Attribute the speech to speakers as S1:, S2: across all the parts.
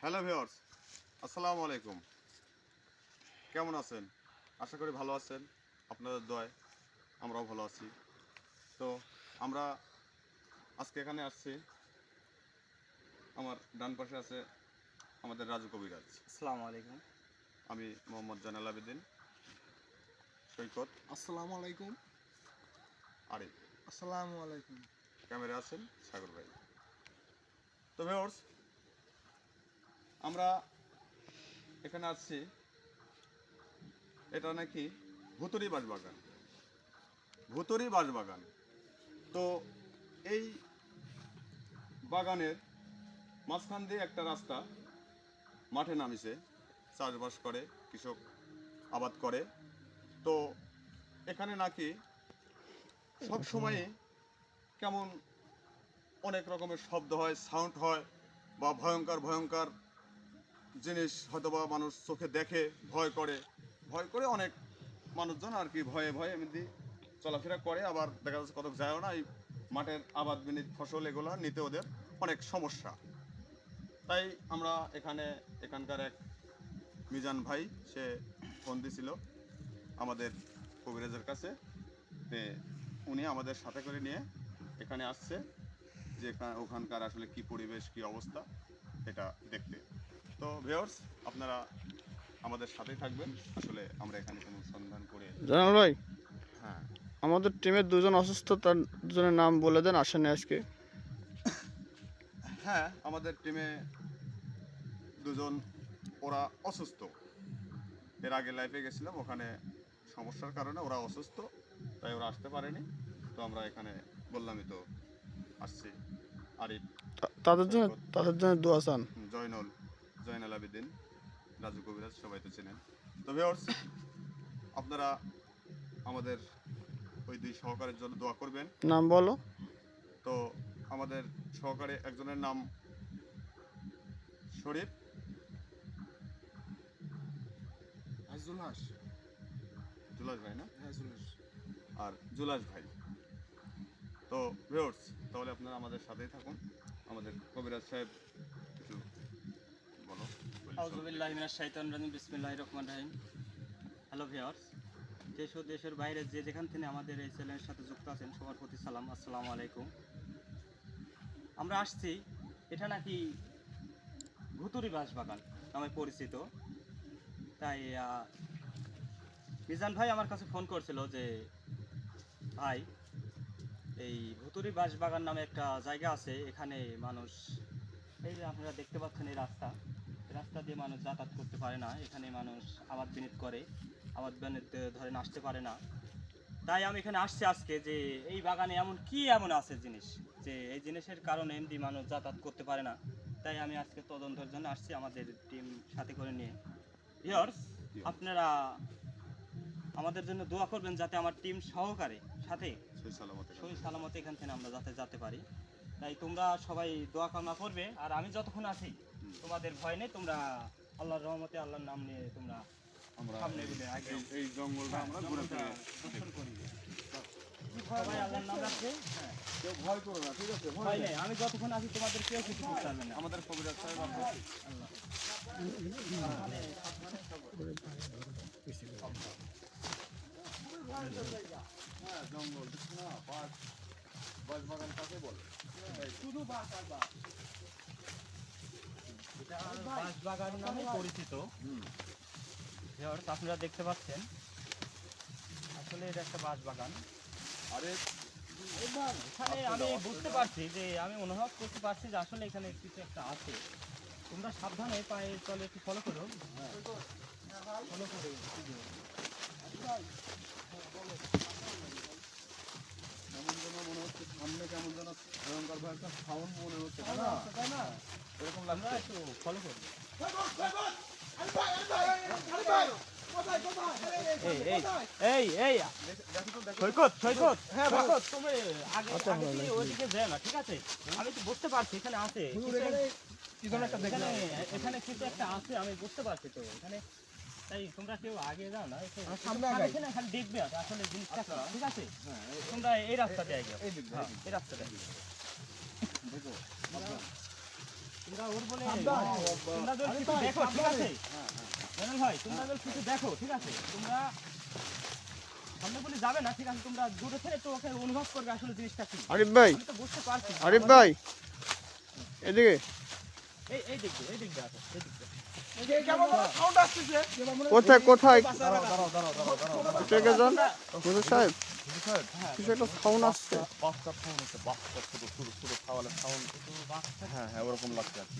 S1: Hello viewers, আসসালামু আলাইকুম। কেমন আছেন? আশা করি ভালো আছেন। আপনাদের দয়ায় আমরাও ভালো আছি। তো আমরা আজকে এখানে আসছি। আমার ডান পাশে আছে আমাদের রাজু কবিরাজ।
S2: আসসালামু আলাইকুম।
S1: আমি মোহাম্মদ জানাল আবেদিন, সৈকত,
S3: আসসালামু আলাইকুম।
S1: আরিফ।
S3: আসসালামু আলাইকুম।
S1: ক্যামেরা আছেন সাগর ভাই। তো ভিউয়ার্স, আমরা এখানে আসছি, এটা নাকি ভুতুড়ি বাঁশবাগান। ভুতুড়ি বাঁশবাগান। তো এই বাগানের মাঝখান দিয়ে একটা রাস্তা মাঠে নামিছে, চাষবাস করে, কৃষক আবাদ করে। তো এখানে নাকি সব সময় কেমন অনেক রকমের শব্দ হয়, সাউন্ড হয়, বা ভয়ঙ্কর ভয়ঙ্কর জিনিস হয়তোবা মানুষ চোখে দেখে, ভয় করে অনেক মানুষজন আর কি ভয়ে ভয়ে এমনি চলাফেরা করে। আবার দেখা যাচ্ছে কতক যায়ও না, এই মাঠের আবাদ বিনিত ফসল এগুলো নিতে ওদের অনেক সমস্যা। তাই আমরা এখানকার এক মিজান ভাই, সে ফোন দিছিল আমাদের কবিরাজের কাছে, উনি আমাদের সাথে করে নিয়ে এখানে আসছে যে ওখানকার আসলে কি পরিবেশ, কি অবস্থা, এটা দেখতে। তো ভিউয়ার্স, আপনারা আমাদের সাথেই থাকবেন। আসলে আমরা এখানে কোনো সন্ধান করে।
S3: জানাল ভাই,
S1: হ্যাঁ
S3: আমাদের টিমের দুজন অসুস্থ, তার দুজনের নাম বলে দেন, আসেনি আজকে।
S1: হ্যাঁ, আমাদের টিমে দুজন, ওরা অসুস্থ। এর আগে লাইফে গেছিলাম, ওখানে সমস্যার কারণে ওরা অসুস্থ, তাই ওরা আসতে পারেনি। তো আমরা এখানে বললামই তো আসছি। আরিফ, সৈকত,
S3: তাদের জন্য দোয়া চান।
S1: জয়নাল আবেদিন, রাজু কবিরাজ, সবাই তো চেনেন। তো ভিউয়ার্স, আপনারা আমাদের ওই দুই সহকারীর জন্য দোয়া করবেন।
S3: নাম বলো।
S1: তো আমাদের সহকারী একজনের নাম শরীফ,
S3: জুলাস।
S1: জুলাস ভাই না,
S3: হ্যাঁ, জুলাস।
S1: আর জুলাস ভাই। তো ভিউয়ার্স, তাহলে আপনারা আমাদের সাথেই থাকুন। আমাদের কবিরাজ সাহেব কিছু বলো।
S2: আউযু বিল্লাহি মিনাশ শাইতানির রাজিম। বিসমিল্লাহির রহমানির রহিম। হ্যালো ভিউয়ার্স, দেশ ও দেশের বাইরে যে যেখান থেকে আমাদের এই চ্যানেলের সাথে যুক্ত আছেন সবার প্রতি সালাম, আসসালামু আলাইকুম। আমরা আসছি, এটা নাকি ভুতুড়ি বাঁশবাগান নামে পরিচিত। তাই মিজান ভাই আমার কাছে ফোন করছিল যে ভাই, এই ভুতুড়ি বাঁশবাগান নামে একটা জায়গা আছে, এখানে মানুষ, এই যে আপনারা দেখতে পাচ্ছেন এই রাস্তা দিয়ে মানুষ যাতায়াত করতে পারে না, এখানে মানুষ আবাদ বিনিত করে, আবাদ বিনিত ধরেন আসতে পারে না। তাই আমি এখানে আসছি আজকে যে এই বাগানে এমন আছে জিনিস, যে এই জিনিসের কারণে এমনি মানুষ যাতায়াত করতে পারে না। তাই আমি আজকে তদন্তের জন্য আসছি আমাদের টিম সাথে করে নিয়ে। ভিউয়ার্স, আপনারা আমাদের জন্য দোয়া করবেন যাতে আমার টিম সহকারে সাথে সহি সালামতে এখান থেকে আমরা যাতে যেতে পারি। তাই তোমরা সবাই দোয়া কামনা করবে, আর আমি যতক্ষণ আছি তোমাদের ভয় নেই, তোমরা আল্লাহর রহমতে আল্লাহর নাম নিয়ে তোমরা সামনে এগোবে। আগে
S1: এই জঙ্গলটা আমরা ঘুরে ফিরে
S2: দর্শন করি। সবাই আল্লাহর নাম রাখবে। হ্যাঁ,
S3: কেউ ভয় করো না, ঠিক আছে?
S2: ভয় নেই, আমি যতক্ষণ আছি তোমাদের কেউ কিছু করতে পারবে না।
S1: আমাদের কবিরাজ সাহেব
S2: আল্লাহ
S3: জঙ্গল না, বাঁশবাগান কাকে বলে?
S2: শুধু এটা বাঁশবাগান নামে পরিচিত। ভিউয়ার্স, আপনারা দেখতে পাচ্ছেন, আসলে এটা একটা বাঁশবাগান।
S1: আরে
S2: এখানে আমি বুঝতে পারছি যে, আমি অনুভব করতে পারছি যে আসলে এখানে কিছু একটা আছে। তোমরা সাবধানে পায়ে চলে একটু ফলো করো। ফলো করে
S3: কেমন যেন মনে হচ্ছে সামনে, কেমন যেন ভয়ঙ্কর ভয়ঙ্কর সাউন্ড মনে হচ্ছে, তাই না? এরকম
S2: আমরা
S3: লাগছে।
S2: একটু ফলো করি। এই এই সৈকত,
S3: হ্যাঁ ভাই।
S2: সৈকত, তুমি আগে থেকে ওইদিকে যেও না, ঠিক আছে? আমি তো বুঝতে পারছি এখানে আছে
S3: কি যেন একটা দেখলাম।
S2: এখানে কিছু একটা আছে, আমি বুঝতে পারছি তো এখানে। তাই তোমরা কেউ আগে যাও না,
S3: সামনে আগাই।
S2: এখানে খালি দেখবে আসলে জিনিসটা কি, ঠিক আছে? তোমরা এই রাস্তা দিয়ে আগে,
S3: এই দিক দিয়ে,
S2: এই রাস্তা দিয়ে।
S3: দেখো।
S2: তোমরা ওর বলে তোমরা যদি কিছু দেখো ঠিক আছে জানাল ভাই তোমরা যদি কিছু দেখো ঠিক আছে তোমরা সামনে বলে যাবে না ঠিক আছে তোমরা দূরে থেকে তো ওকে অনুভব করবে আসলে জিনিসটা কি
S4: আরিফ ভাই
S2: আমি তো বুঝতে পারছি না।
S4: আরিফ ভাই এদিকে
S2: এই দিক দিয়ে আছে এই দিক দিয়ে
S4: কোথায় কোথায়
S3: দাঁড়াও।
S4: থেকে যান হুজুর সাহেব কিছু একটা সাউন্ড আসছে
S3: বাচ্চা সাউন্ড হচ্ছে, বাচ্চা ছোট খাওয়ালে সাউন্ড। হ্যাঁ হ্যাঁ ওরকম লাগছে আর কি।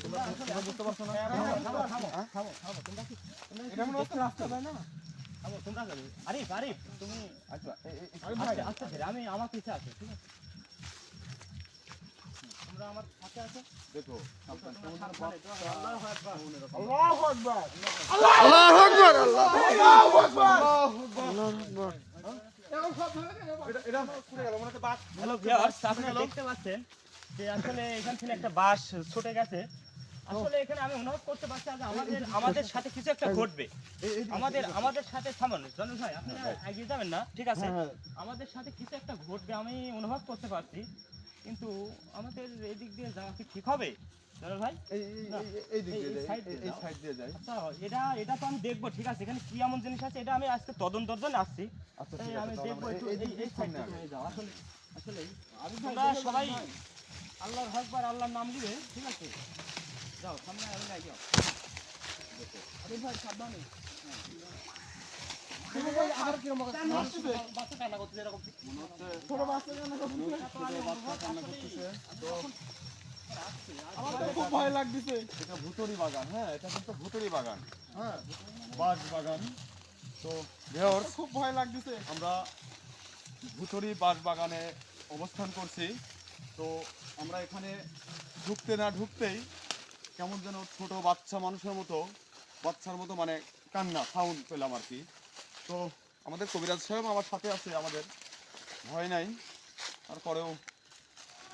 S3: তোমরা বুঝতে পারছো না?
S2: আরিফ তুমি
S3: আচ্ছা
S2: আস্তে ধীরে আমি আমার পিছে আছে ঠিক আছে তোমরা আমার সাথে আছো
S3: দেখো
S2: তোমরা সাবধানে তো আল্লাহু আকবার
S4: আল্লাহু আকবার আল্লাহু আকবার
S3: এটা পুড়ে গেল মনে হচ্ছে বাঘ।
S2: হ্যালো ভিউয়ার্স আপনারা দেখতে পাচ্ছেন যে আসলে এখান থেকে একটা বাস ছুটে গেছে আসলে এখানে আমি অনুভব করতে পারছি যে আমাদের সাথে কিছু একটা ঘটবে আমাদের সাথে থামুন জনল ভাই আপনারা এগিয়ে যাবেন না ঠিক আছে আমাদের সাথে কিছু একটা ঘটবে আমি অনুভব করতে পারছি কিন্তু আমাদের এদিক দিয়ে যাওয়া কি ঠিক হবে জনল ভাই
S3: এই দিক দিয়ে
S2: এই
S3: যায়,
S2: side দিয়ে
S3: এই
S2: যাও।
S3: সাইড দিয়ে যায়।
S2: আচ্ছা এটা তো আমি দেখবো ঠিক আছে এখানে কি এমন জিনিস আছে এটা আমি আজকে তদন্তের জন্য আসছি
S3: আচ্ছা
S2: তাই
S3: ঠিক আছে,
S2: আমি
S3: তাহলে
S2: দেখবো
S3: আমরা
S2: একটু
S3: এই দিক
S2: এই
S3: দিয়ে
S2: সাইড
S3: সামনে
S2: থেকে
S3: আগাই।
S2: যাও আসলে তোমরা সবাই আল্লাহর আকবার আল্লাহর নাম নিবে ঠিক আছে যাও সামনে আমি যাই যাও আরে ভাই সাবধানে বাচ্চা কান্না করতেছে এরকম ছোট বাচ্চা কান্না করতেছে
S3: আমার তো খুব ভয় লাগতেছে। এটা ভুতুড়ি বাগান, হ্যাঁ এটা কিন্তু ভুতুড়ি বাগান, হ্যাঁ বাঘ বাগান। তো ভিউয়ার্স খুব ভয় লাগতেছে। আমরা ভুতুড়ি বাঘ বাগানে অবস্থান করছি। তো আমরা এখানে ঢুকতে না ঢুকতেই কেমন যেন ছোট বাচ্চা মানুষের মতো বাচ্চার মতো মানে কান্না সাউন্ড পেলাম আর কি। তো আমাদের কবিরাজ সাহেব আমার সাথে আছে, আমাদের ভয় নাই, তারপরেও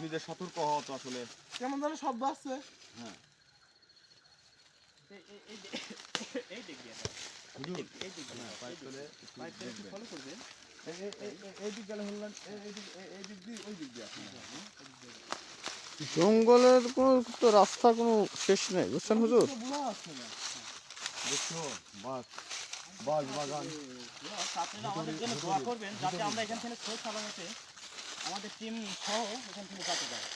S3: নিজের সতর্ক হওয়া তো আসলে কেমন যেন শব্দ আসছে। হ্যাঁ
S2: এই দিক দিয়ে এই দিক দিয়ে
S3: পাইপ চলে
S2: পাইপ দিয়ে একটু ফলো করবে
S3: এই দিক গেলে হলেন এই দিক দিয়ে ওই দিক দিয়ে আসেন।
S4: জঙ্গলের কোনো তো রাস্তা কোনো শেষ নেই বুঝছেন হুজুর
S3: দেখছো বাঘ বাঘ বাগান।
S2: আপনারা আমাদের জন্য দোয়া করবেন যাতে আমরা এখান থেকে সই সালামতে আমাদের টিম সহ এখান থেকে যেতে পারি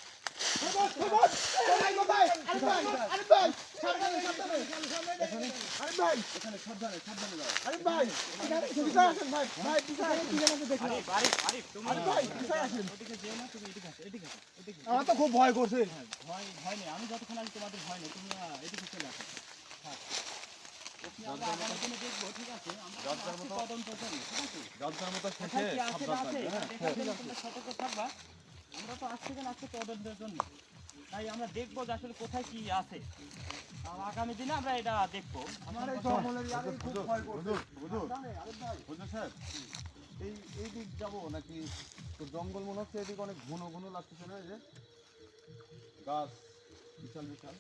S3: আমার তো খুব ভয় করছে।
S2: ভয় নেই আমি যতক্ষণ আছি তোমাদের ভয় নেই তুমি এদিকে চলে আসো আমরা আগামী দিনে দেখবো ঠিক আছে আমরা তদন্ত করি ঠিক আছে
S3: যার মতো শেষে
S2: কোথায় কি আছে না
S3: সাবধান
S2: আছে
S3: থাকবে, হ্যাঁ।
S2: এখান থেকে তোমরা সতর্ক থাকবা আমরা তো আজ থেকে আজকে তদন্তের জন্য তাই আমরা দেখবো যে আসলে কোথায় কি আছে আর আগামী দিনে আমরা এটা দেখবো
S3: আমার এই জঙ্গলের ইয়ারে খুব ভয় করছে। হুজুর সাহেব এই দিক যাবো নাকি? তো জঙ্গল মনে হচ্ছে এদিকে অনেক ঘন ঘন লাগতেছে না, এই যে গাছ বিশাল বিশাল।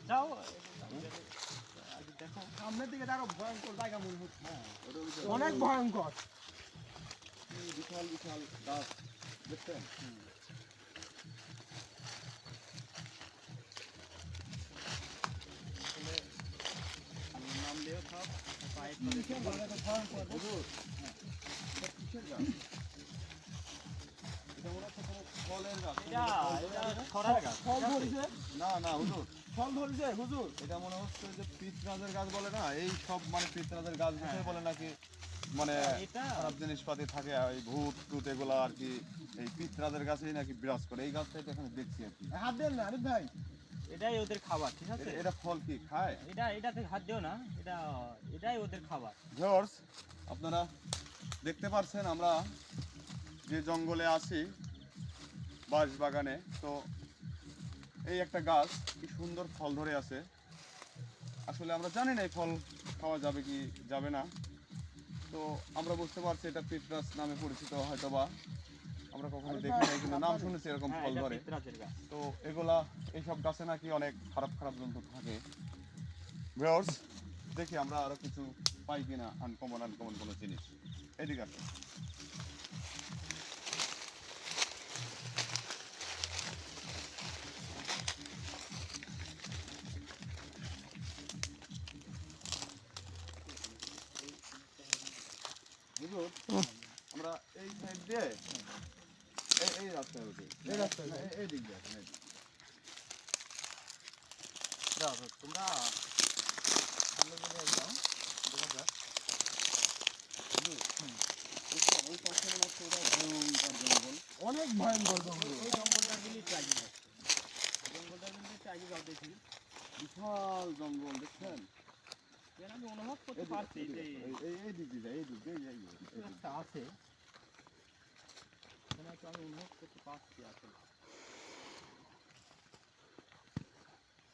S2: যাও দেখো
S3: সামনের দিকে দেখো ভয়ঙ্কর জায়গা মনে হচ্ছে, অনেক ভয়ঙ্কর বিশাল বিশাল গাছ দেখছেন।
S2: নাম দিও সব পাইপ
S3: হুজুর, এটা কিসের গাছ? এটা মনে হচ্ছে কোনো ফলের গাছ।
S2: এটা ছড়ার গাছ
S3: ফল ধরেছে? না না হুজুর, ফল ধরেছে হুজুর। এটা মনে হচ্ছে যে পিতরাজের গাছ বলে না, এই সব মানে পিতরাজের গাছ বিষয় বলে নাকি, মানে
S2: এটা
S3: খারাপ জিনিসপাতি থাকে, এই ভূত টুত এগুলো আর কি এই পিতরাজের গাছেই নাকি বিরাজ করে। এই গাছটা এখানে দেখছি আর কি। হাত দেন না আরিফ ভাই,
S2: এটাই ওদের খাবার ঠিক আছে
S3: এটা ফল কি খায়?
S2: এটাতে হাত দিও না এটাই ওদের খাবার
S3: ভিউয়ার্স আপনারা দেখতে পাচ্ছেন আমরা যে জঙ্গলে আছি বাঁশ বাগানে। তো এই একটা গাছ কি সুন্দর ফল ধরে আছে। আসলে আমরা জানি না এই ফল খাওয়া যাবে কি যাবে না। তো আমরা বুঝতে পারছি এটা পিতরাজ নামে পরিচিত, হয়তো বা আমরা কখনো দেখি নাই, কিন্তু নাম শুনেছি এরকম
S2: হ্যাঁ
S3: ফল
S2: এটা
S3: ধরে।
S2: পিতরাজের গাছ
S3: তো এগুলা এইসব গাছে নাকি অনেক খারাপ খারাপ জন্তু থাকে। ভিউয়ার্স দেখি আমরা আরো কিছু পাই কিনা আনকমন কোনো জিনিস। এদিকে আসুন।
S1: ঢুকে এই রাস্তায় উঠি,
S3: এই রাস্তায়
S1: এই দিক দিয়ে আসেন, এই দিক।
S2: তোমরা সামনে দিকে যাও, দেখা যাক।
S1: ওই পাশে মনে হচ্ছে ওটা ভয়ঙ্কর জঙ্গল।
S3: অনেক ভয়ঙ্কর জঙ্গল।
S2: ওই জঙ্গলটা দিলে একটু আগে যাচ্ছে, জঙ্গলটা দিলে একটু আগে যাও দেখি।
S1: বিশাল জঙ্গল দেখছেন?
S2: যেন আমি অনুভব করতে পারছি যে
S1: এই দিক দিয়ে যায়, এই দিক দিয়ে যাই,
S2: কিছু একটা আছে, যেন একটু আমি অনুভব করতে পারছি আসলে।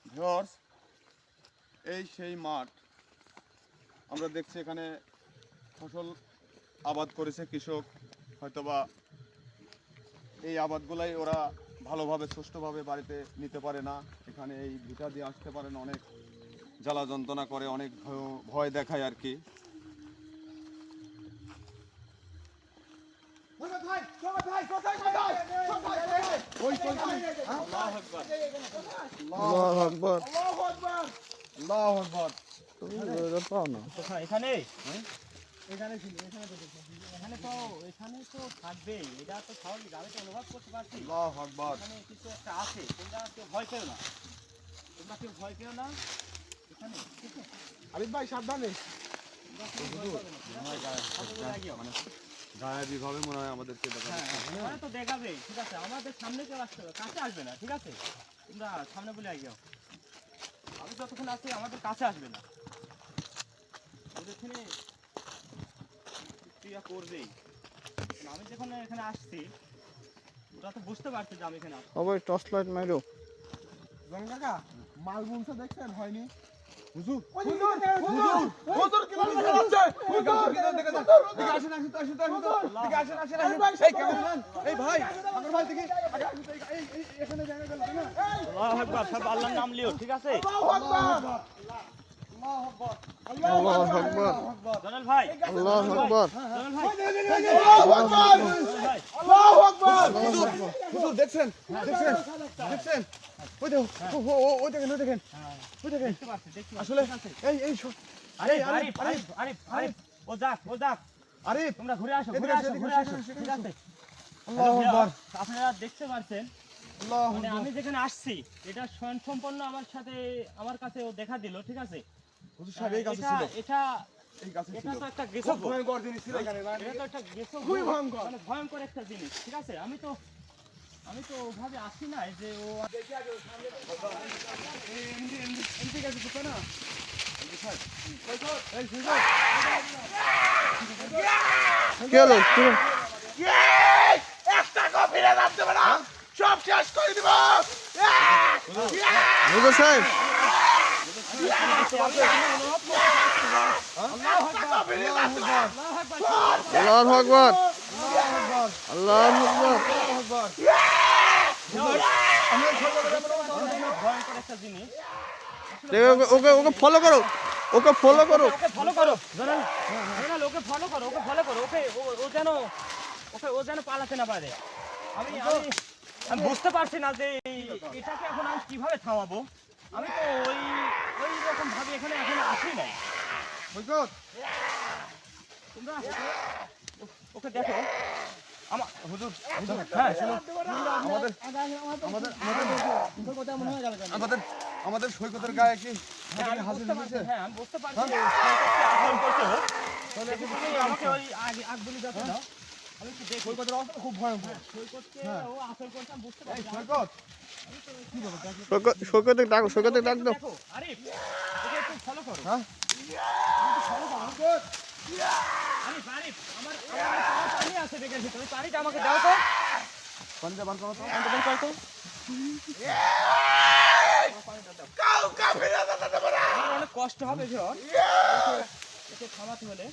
S1: ভিউয়ার্স, এই সেই মাঠ। আমরা দেখছি এখানে ফসল আবাদ করেছে কৃষক, হয়তোবা এই আবাদগুলাই ওরা ভালোভাবে সুষ্ঠুভাবে বাড়িতে নিতে পারে না, এখানে এই ভিটা দিয়ে আসতে পারে না, অনেক জ্বালা যন্ত্রণা করে, অনেক ভয় দেখায় আর কি।
S4: আল্লাহু আকবার।
S1: আল্লাহু আকবার।
S4: তুমি এটা পাও না।
S2: কোথায়? এখানে? এখানে ছিল, এখানে তো দেখছি। এখানে তো থাকবেই, এটা তো স্বাভাবিক, আমি তো অনুভব করতে পারছি।
S1: আল্লাহু আকবার।
S2: এখানে কিছু একটা আছে, তোমরা কেউ ভয় পেও না, তোমরা কেউ ভয় পেও না। এখানে ঠিক আছে?
S3: আরিফ ভাই সাবধানে।
S2: তোমরা কেউ ভয় পাবে না, ঠিক আছে? সকলে লাগিও।
S1: গায়েবীভাবে মনে হয় আমাদেরকে দেখা
S2: হ্যাঁ,
S1: যাচ্ছে।
S2: ওরা তো দেখাবেই, ঠিক আছে? আমাদের সামনে কেউ আসতে হবে, কাছে আসবে না, ঠিক আছে? তোমরা সামনে বলে আগিও। আমি যতক্ষণ আছি আমাদের কাছে আসবে না, ওদের এখানে ক্রিয়া করবেই। আমি যখন এখানে আসছি ওরা তো বুঝতে পারছে যে আমি এখানে আসছি।
S4: সবাই টর্চ লাইট মারো।
S3: রং কাকা মাল বুনছে দেখছেন হয়নি?
S1: হুজুর,
S3: হুজুর হুজুর কি বলছে? হুজুর দেখে যান।
S1: এদিকে আসেন, আসেন তো, আসেন তো, আসেন তো। এদিকে আসেন, আসেন, আসেন। এই ক্যামেরাম্যান, এই ভাই, আমার ভাই দেখি। আগে আসুন তো, এখানে জায়গা গেল না।
S2: আল্লাহু আকবার, সব আল্লাহর নাম লিও, ঠিক আছে?
S3: আল্লাহু আকবার।
S4: আল্লাহু আকবার।
S2: জনাল ভাই,
S4: আল্লাহু আকবার।
S2: জনাল ভাই,
S3: আল্লাহু আকবার।
S2: জনাল ভাই,
S3: আল্লাহু আকবার।
S1: হুজুর দেখছেন, দেখছেন, দেখছেন? ওই দেখো, ওই দেখেন, ওই দেখেন, ওই দেখেন।
S2: দেখতে পাচ্ছি, দেখতে পাচ্ছি।
S1: আসলে
S2: ঠিক আছে?
S1: এই
S2: আরিফ, আরিফ, আরিফ, আরিফ, আরিফ, ও যাক, ও যাক।
S1: আরিফ,
S2: তোমরা ঘুরে আসো,
S1: এদিকে
S2: ঘুরে
S1: আসো,
S2: আসো,
S1: এদিকে
S2: ঘুরে
S1: আসো,
S2: আসো,
S1: এদিকে
S2: ঠিক
S1: আসো।
S2: আছে?
S1: আল্লাহু আকবার।
S2: আপনারা দেখতে পাচ্ছেন,
S1: আল্লাহু
S2: মানে
S1: আকবার।
S2: আমি যেখানে আসছি এটা স্বয়ংসম্পন্ন আমার সাথে, আমার কাছে ও দেখা দিল, ঠিক আছে?
S1: হুজুর সাহেব এই কাছে
S2: এটা
S1: ছিল,
S2: এটা
S1: এই কাছে
S2: এটা
S1: ছিল।
S2: তো একটা
S1: খুব
S2: গেসব,
S1: ভয়ঙ্কর জিনিস ছিল এখানে না?
S2: এটা তো একটা গেসব,
S3: খুবই ভয়ঙ্কর।
S2: মানে ভয়ঙ্কর একটা জিনিস, ঠিক আছে? আমি তো ওভাবে আসি নাই যে ও
S1: এদিকে আছে তো না?
S4: কি হলো? কি হলো?
S3: একটা কফিরে দাম দেবে না, সব শেষ করে দিব।
S4: হুজুর সাহেব, আল্লাহু আকবার। আল্লাহু আকবার।
S2: ভয়ঙ্কর একটা জিনিস।
S4: ওকে ওকে ফলো করো। ওকে ফলো করো।
S2: ওকে ফলো করো, জনাল, জনাল, ওকে ফলো করো, ওকে ফলো করো, ওকে ও যেন পালাতে না পারে। আমি আমি আমি বুঝতে পারছি না যে এটাকে এখন আমি কিভাবে থামাবো। আমি তো ওই রকম ভাবে এখানে এখন আসি নাই।
S1: হুজুর,
S2: তোমরা ওকে দেখো, আমার
S1: হুজুর,
S2: হ্যাঁ শোনো,
S1: আমাদের সৈকতের গায়ে কি
S2: হ্যাঁ, আমি
S1: হাজির
S2: বুঝতে পারছি,
S1: হয়েছে?
S2: হ্যাঁ আমি বুঝতে পারছি যে আক্রমণ করতে হোক। তুমি আমাকে ওই আগ বলে যাচ্ছে না, আমি একটু দেখি।
S1: সৈকতের অবস্থা খুব ভয়ঙ্কর।
S2: সৈকতকে ও আসল করতে আমি বুঝতে পারছি।
S1: সৈকত,
S4: সৈকতে ডাকো, সৈকতে ডাক দাও।
S2: দেখো আরিফ, ওকে একটু ফলো করো।
S1: হ্যাঁ?
S2: আরিফ, আরিফ, আমার পানি আছে বেগের ভিতরে, পানিটা আমাকে দাও তো।
S1: পানিটা বার করো তো।
S2: পানিটা বের করো তো।
S3: কাউকে ফিরে যেতে দেবে না।
S2: আমার অনেক কষ্ট হবে ঝড়, একে থামাতে হলে।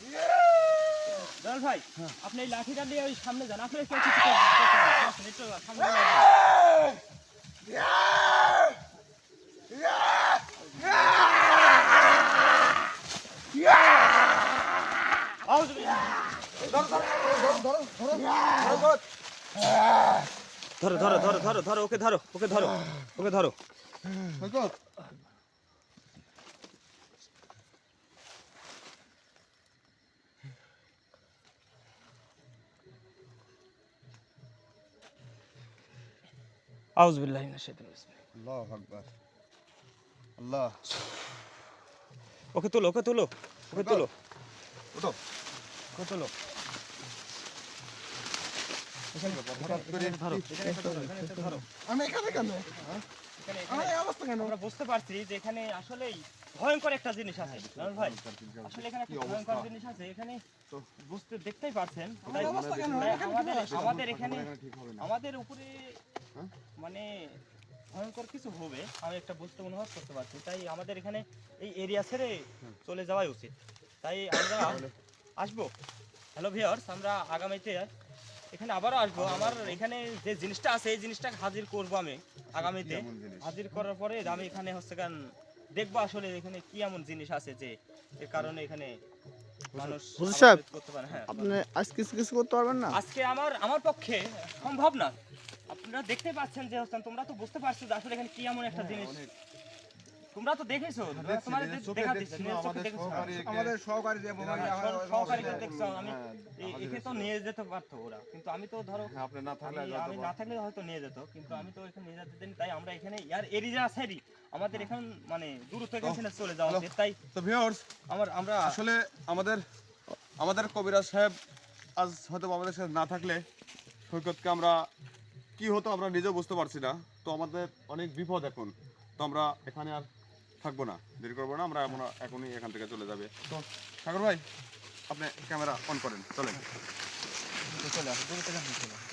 S2: জালাল ভাই, আপনি এই লাঠিটা নিয়ে ওই সামনে যান, আপনি একটু কিছু করতে হবে। একটু সামনে ধরো ধরো ধরো ধরো ধরো, ওকে ধরো, ওকে ধরো, ওকে ধরো।
S1: সৈকত,
S2: আউযুবিল্লাহি মিনাশ শাইতানির রাজিম।
S3: আল্লাহু আকবার। আল্লাহ।
S2: ওকে তোলো, ওকে তোলো, ওকে তোলো,
S3: ওঠো।
S2: ওকে তোলো।
S3: হঠাৎ করে
S2: ধরো, এখানে একটা ধরো, এখানে একটা ধরো।
S4: আমি এখানে কেন
S2: এখানে
S4: আমার এই অবস্থা কেন
S2: আমরা বুঝতে পারছি যে এখানে আসলেই ভয়ঙ্কর একটা জিনিস আছে জানেন ভাই, আসলে এখানে একটা ভয়ঙ্কর জিনিস আছে এখানে, তো বুঝতে দেখতেই পারছেন। তাই
S4: অবস্থা কেন?
S2: তাই
S4: এখানে
S2: আমাদের এখানে
S3: ঠিক হবে না।
S2: আমাদের উপরে
S3: হ্যাঁ?
S2: মানে ভয়ঙ্কর কিছু হবে, আমি একটা বুঝতে অনুভব করতে পারছি। তাই আমাদের এখানে এই এরিয়া ছেড়ে চলে যাওয়াই উচিত। তাই আমরা আসবো। হ্যালো ভিউয়ার্স, আমরা আগামীতে এখানে আবারও আসবো। আমার এখানে যে জিনিসটা আছে এই জিনিসটা হাজির করবো আমি আগামীতে।
S3: এমন জিনিস।
S2: হাজির করার পরে আমি এখানে হচ্ছে কারণ দেখবো আসলে এখানে কি এমন জিনিস আছে যে এর কারণে এখানে মানুষ
S4: হুজুর সাহেব,
S2: আবাদ করতে পারে। হ্যাঁ,
S4: আপনি আজ কিছু কিছু করতে পারবেন না?
S2: আজকে আমার পক্ষে সম্ভব না। আপনারা দেখতে পাচ্ছেন যে হচ্ছেন, তোমরা তো বুঝতে পারছো যে আসলে এখানে কি এমন একটা জিনিস। তোমরা তো দেখেছো, তোমাদের দেখা দিচ্ছে, নিজের চোখে দেখেছো।
S3: আমাদের সহকারী যে
S2: সহকারীকে দেখছো, আমি একে তো নিয়ে যেতে পারতো ওরা, কিন্তু আমি তো ধরো
S3: আপনি না থাকলে
S2: আমি না থাকলে হয়তো নিয়ে যেত, কিন্তু আমি তো এখানে নিয়ে যেতে দিন। তাই আমরা এখানে ইয়ার এরিয়া সাইডই আমাদের এখানে মানে দূর থেকে এখানে চলে যাওয়া উচিত। তাই
S3: তো ভিউয়ার্স,
S2: আমরা
S3: আসলে আমাদের কবিরাজ সাহেব আজ হয়তো আমাদের সাথে না থাকলে সৈকতকে আমরা কি হতো আমরা নিজেও বুঝতে পারছি না। তো আমাদের অনেক বিপদ এখন। তো আমরা এখানে আর থাকবো না, দেরি করবো না, আমরা এখনই এখান থেকে চলে যাবে। তো সাগর ভাই, আপনি ক্যামেরা অন করেন, চলেন।
S2: চলে আসো, দূর থেকে চলে আসো।